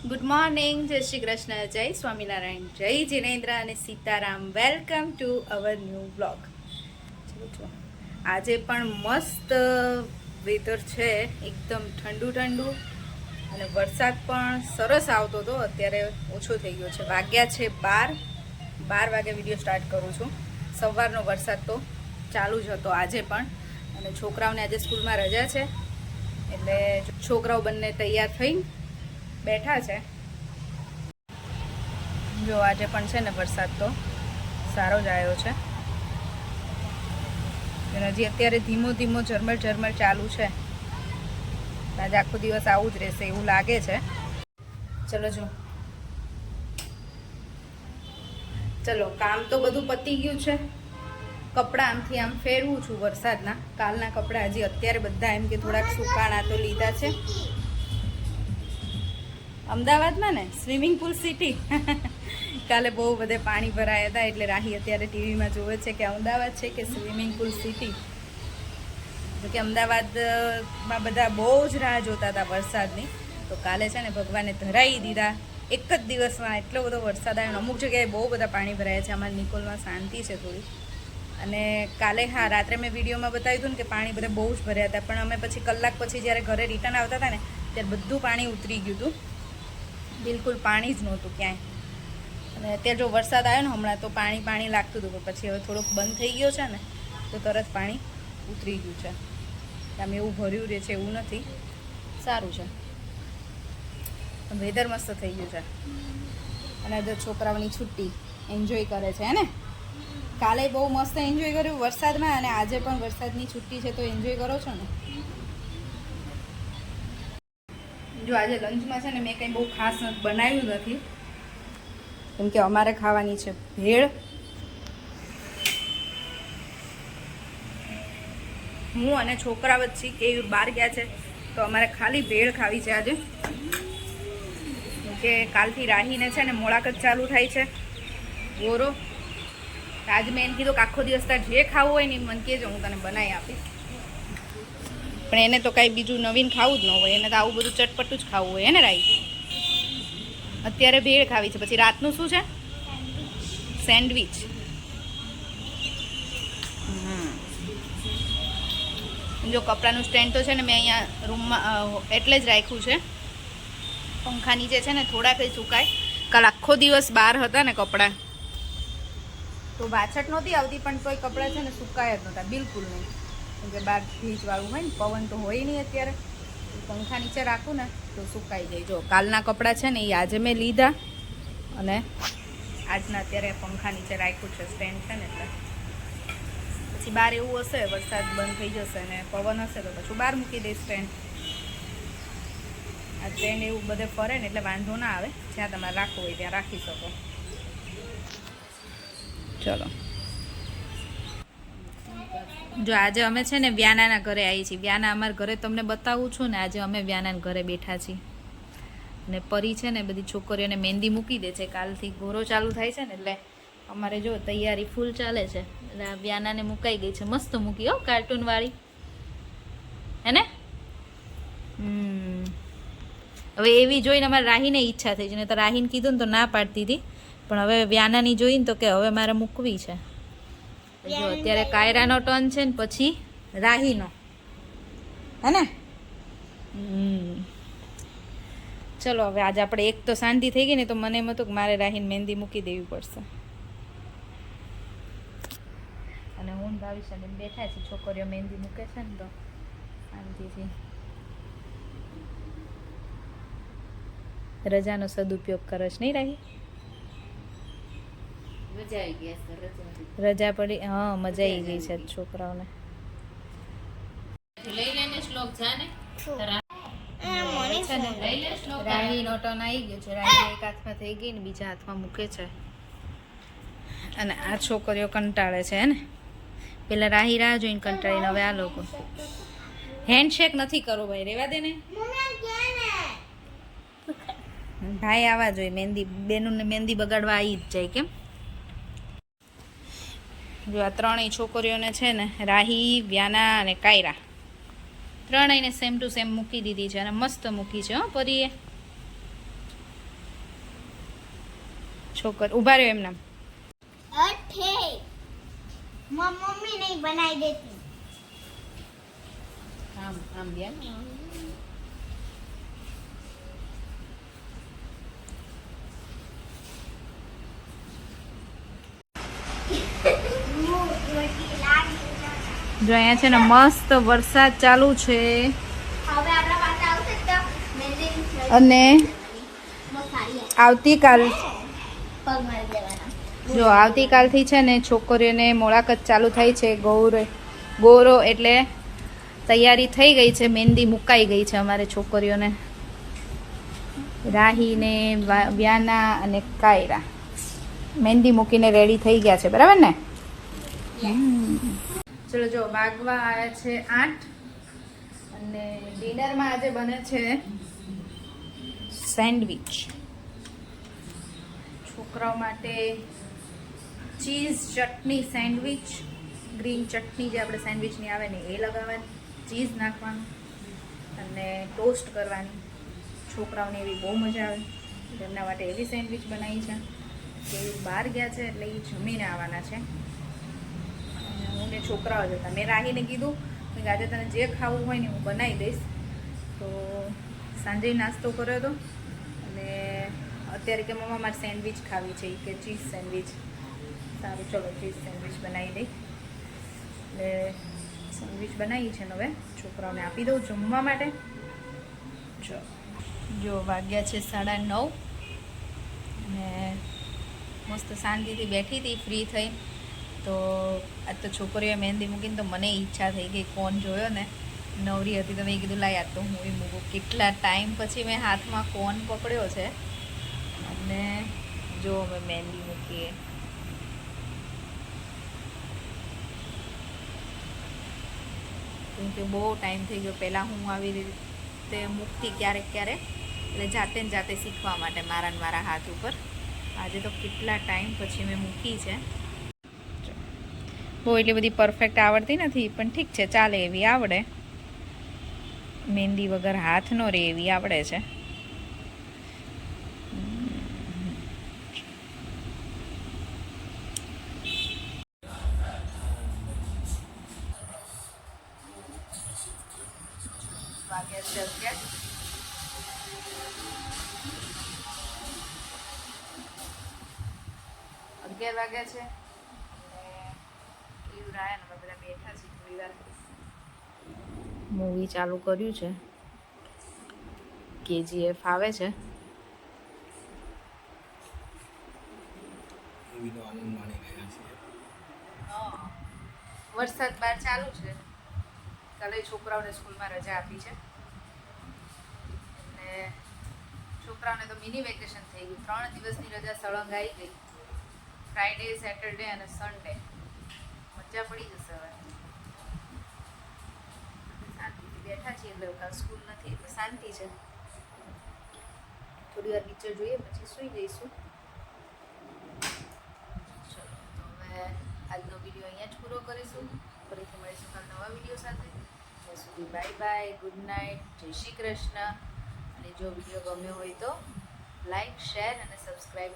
Good morning, જય શ્રી કૃષ્ણ, જય સ્વામિનારાયણ, જય જિનેન્દ્ર અને Sitaram. Welcome to our new blog. આજે પણ મસ્ત વેધર છે, એકદમ ઠંડુ ઠંડુ અને વરસાદ પણ સરસ આવતો હતો. અત્યારે ઓછો થઈ ગયો છે. વાગ્યા છે 12 વાગે વિડીયો સ્ટાર્ટ કરું છું. સવારનો વરસાદ તો ચાલુ જ હતો આજે પણ. અને છોકરાઓને આજે સ્કૂલમાં રજા છે એટલે છોકરાઓ બંને તૈયાર થઈ બેઠા છે. જો આજે પણ છે ને વરસાદ તો સારો જ આવ્યો છે. હજી અત્યારે ધીમો ધીમો ઝરમર ઝરમર ચાલુ છે. આજે આખો દિવસ આવું જ રહેશે એવું લાગે છે. ચલો કામ તો બધું પતી ગયું છે. કપડાં આમથી આમ ફેરવું છું વરસાદના. કાલના કપડાં હજી અત્યારે બધા એમ કે થોડાક સુકાણા તો લીધા છે. અમદાવાદમાં ને સ્વિમિંગ પુલ સિટી કાલે બહુ બધે પાણી ભરાયા હતા એટલે રાહી અત્યારે ટીવીમાં જોવે છે કે અમદાવાદ છે કે સ્વિમિંગ પુલ સિટી. જોકે અમદાવાદમાં બધા બહુ જ રાહ જોતા હતા વરસાદની. તો કાલે છે ને ભગવાને ધરાવી દીધા. એક જ દિવસમાં એટલો બધો વરસાદ આવ્યો. અમુક જગ્યાએ બહુ બધા પાણી ભરાયા છે. અમારા નિકોલમાં શાંતિ છે થોડી. અને કાલે રાત્રે મેં વિડીયોમાં બતાવ્યું હતું ને કે પાણી બધા બહુ જ ભર્યા હતા. પણ અમે પછી કલાક પછી જ્યારે ઘરે રિટર્ન આવતા હતા ને ત્યારે બધું પાણી ઉતરી ગયું હતું. બિલકુલ પાણી જ નહોતું ક્યાંય. અને અત્યારે જો વરસાદ આવ્યો ને હમણાં તો પાણી લાગતું હતું. પણ પછી હવે થોડોક બંધ થઈ ગયો છે ને તો તરત પાણી ઉતરી ગયું છે. આમ એવું ભર્યું રહે છે એવું નથી. સારું છે. વેધર મસ્ત થઈ ગયું છે. અને જો છોકરાઓની છુટ્ટી એન્જોય કરે છે હે ને. કાલે બહુ મસ્ત એન્જોય કર્યું વરસાદમાં અને આજે પણ વરસાદની છુટ્ટી છે તો એન્જોય કરો છો ને. જો આજે લંચમાં છે ને મેં કંઈ બહુ ખાસ બનાવ્યું નથી કેમ કે અમારે ખાવાની છે ભેળ. હું અને છોકરા વચ્ચે કે બહાર ગયા છે તો અમારે ખાલી ભેળ ખાવી છે આજે. કે કાલથી રાહીને છે ને મોળાક જ ચાલુ થાય છે ગોરો. આજ મેં એને કીધું કે આખો દિવસ તાર જે ખાવું હોય ને મને કહેજો, હું તને બનાવી આપીશ. પણ એને તો કાંઈ બીજું નવીન ખાવું જ ન હોય. એને તો આવું બધું ચટપટું જ ખાવું હોય હે ને રાઈ. અત્યારે ભેળ ખાવી છે. પછી રાતનું શું છે? સેન્ડવિચ. જો કપડાનું સ્ટેન્ડ તો છે ને મેં અહીંયા રૂમમાં એટલે જ રાખ્યું છે. પંખા નીચે છે ને થોડા કંઈ સુકાય. કાલ આખો દિવસ બહાર હતા ને કપડાં તો વાછટ નહોતી આવતી પણ તોય કપડાં છે ને સુકાય જ નહોતા બિલકુલ નહીં. કેમ કે બહાર ભેજવાળું હોય ને, પવન તો હોય નહીં અત્યારે. પંખા નીચે રાખું ને તો સુકાઈ જાય. જો કાલના કપડાં છે ને એ આજે મેં લીધા અને આજના અત્યારે પંખા નીચે રાખ્યું છે. સ્ટેન્ડ છે ને એટલે પછી બહાર એવું હશે વરસાદ બંધ થઈ જશે ને પવન હશે તો પછી બહાર મૂકી દઈશ સ્ટેન્ડ. આ સ્ટેન્ડ એવું બધે ફરે ને એટલે વાંધો ના આવે. જ્યાં તમારે રાખવું હોય ત્યાં રાખી શકો. ચલો જો આજે અમે છે ને વ્યાનાના ઘરે આવી છીએ. વ્યાના અમારા ઘરે તમને બતાવું છું ને. આજે અમે વ્યાનાના ઘરે બેઠા છીએ અને પરી છે ને બધી છોકરીઓને મહેંદી મૂકી દે છે. કાલથી ગોરો ચાલુ થાય છે ને એટલે અમારે જો તૈયારી ફૂલ ચાલે છે. એટલે આ વ્યાનાને મુકાઈ ગઈ છે. મસ્ત મૂકી હો, કાર્ટૂનવાળી હે ને. હવે એવી જોઈને અમારે રાહીને ઈચ્છા થઈ છે ને તો રાહીને કીધું ને તો ના પાડતી હતી. પણ હવે વ્યાનાની જોઈને તો કે હવે મારે મૂકવી છે. જો અત્યારે કાયરાનો ટર્ન છે ને પછી રાહીનો હે ને. ચલો હવે આજે આપણે એક તો શાંતિ થઈ ગઈ ને તો મને એમ હતું કે મારે રાહીને મહેંદી મૂકી દેવી પડશે. અને હું ભાવિશાબેન બેઠા છે. છોકરીઓ મહેંદી મૂકે છે ને તો શાંતિથી રજાનો સદુપયોગ કરે છે નહીં રાહી? રજા પડી. હા મજા આવી ગઈ છે છોકરાઓને. રાહી નો ટર્ન આવી ગયો છે. રાહી એક હાથમાં થઈ ગઈ ને બીજા હાથમાં મૂકે છે. અને આ છોકરીઓ કંટાળે છે હે ને. પેલા રાહી રાહ જોઈને કંટાળીને હવે આ લોકો હેન્ડશેક નથી કરવો ભાઈ, રેવા દે ને ભાઈ. આવા જોઈએ મહેંદી બેનોને મહેંદી બગાડવા આવી જ જાય કેમ. જો આ ત્રણેય છોકરીઓને છે ને રાહી, વ્યાના અને કાયરા ત્રણેયને સેમ ટુ સેમ મૂકી દીધી છે અને મસ્ત મૂકી છે હો પરીએ. છોકર ઊભા રહ્યો એમના अठे मम्मी नहीं बनाई देती આમ આમ ગયા જો અહીંયા છે ને મસ્ત વરસાદ ચાલુ છે હવે આપણા પાસે આવશે તો મેંદી અને આવતીકાલ પગ મારી દેવાના જો આવતીકાલથી છે ને છોકરીઓને મુલાકાત ચાલુ થાય છે ગૌરો એટલે તૈયારી થઈ ગઈ છે મહેંદી મુકાઈ ગઈ છે અમારે છોકરીઓને રાહીને વ્યાના અને કાયરા મહેંદી મૂકીને રેડી થઈ ગયા છે બરાબર ને ચલો જો વાગવા આવ્યા છે 8 અને ડિનરમાં આજે બને છે સેન્ડવિચ છોકરાઓ માટે ચીઝ ચટણી સેન્ડવિચ ગ્રીન ચટણી જે આપણે સેન્ડવિચની આવે ને એ લગાવવાની ચીઝ નાખવાનું અને ટોસ્ટ કરવાની છોકરાઓને એવી બહુ મજા આવે એમના માટે એવી સેન્ડવિચ બનાવી છે કે બહાર ગયા છે એટલે એ જમીને આવવાના છે હું ને છોકરાઓ જ હતા મેં રાહીને કીધું કે આજે તને જે ખાવું હોય ને હું બનાવી દઈશ તો સાંજે નાસ્તો કર્યો હતો અને અત્યારે કે મમ્મા મારે સેન્ડવિચ ખાવી છે કે ચીઝ સેન્ડવિચ સારું ચલો ચીઝ સેન્ડવિચ બનાવી દઈ એટલે સેન્ડવિચ બનાવી છે ને હવે છોકરાઓને આપી દઉં જમવા માટે જો વાગ્યા છે 9:30 અને મસ્ત શાંતિથી બેઠી હતી ફ્રી થઈ તો આજ તો છોકરીઓએ મહેંદી મૂકીને તો મને ઈચ્છા થઈ ગઈ કોણ જોયો ને નવરી હતી તો મેં કીધું લાય યાદ તો હું મૂકું કેટલા ટાઈમ પછી મેં હાથમાં કોન પકડ્યો છે અને જો અમે મહેંદી મૂકીએ કેમકે બહુ ટાઈમ થઈ ગયો પહેલાં હું આવી રીતે મૂકતી ક્યારેક એટલે જાતે શીખવા માટે મારા હાથ ઉપર આજે તો કેટલા ટાઈમ પછી મેં મૂકી છે બહુ એટલી બધી પરફેક્ટ આવડતી નથી પણ ઠીક છે ચાલે એવી આવડે મહેંદી વગર હાથ ન રહે એવી આવડે છે વાગ્યા છે 11 વાગ્યા છે મૂવી ચાલુ કર્યું છે KGF આવે છે વરસાદ બહાર ચાલુ છે કાલે છોકરાઓને સ્કૂલમાં રજા આપી છે એટલે છોકરાઓને તો મિની વેકેશન થઈ ગયું 3 દિવસની રજા સળંગ આવી ગઈ ફ્રાઈડે સેટરડે અને સન્ડે મજા પડી જશે હવે શાંતિથી બેઠા છીએ એટલે કાલ સ્કૂલ નથી એટલે શાંતિ છે થોડી વાર પિક્ચર જોઈએ પછી સૂઈ જઈશું ચલો તો હવે આજનો વિડીયો અહીંયા જ પૂરો કરીશું ફરીથી મળીશું કાલ નવા વિડીયો સાથે ત્યાં સુધી બાય બાય ગુડ નાઇટ જય શ્રી કૃષ્ણ અને જો વિડીયો ગમ્યો હોય તો લાઈક શેર અને સબસ્ક્રાઈબ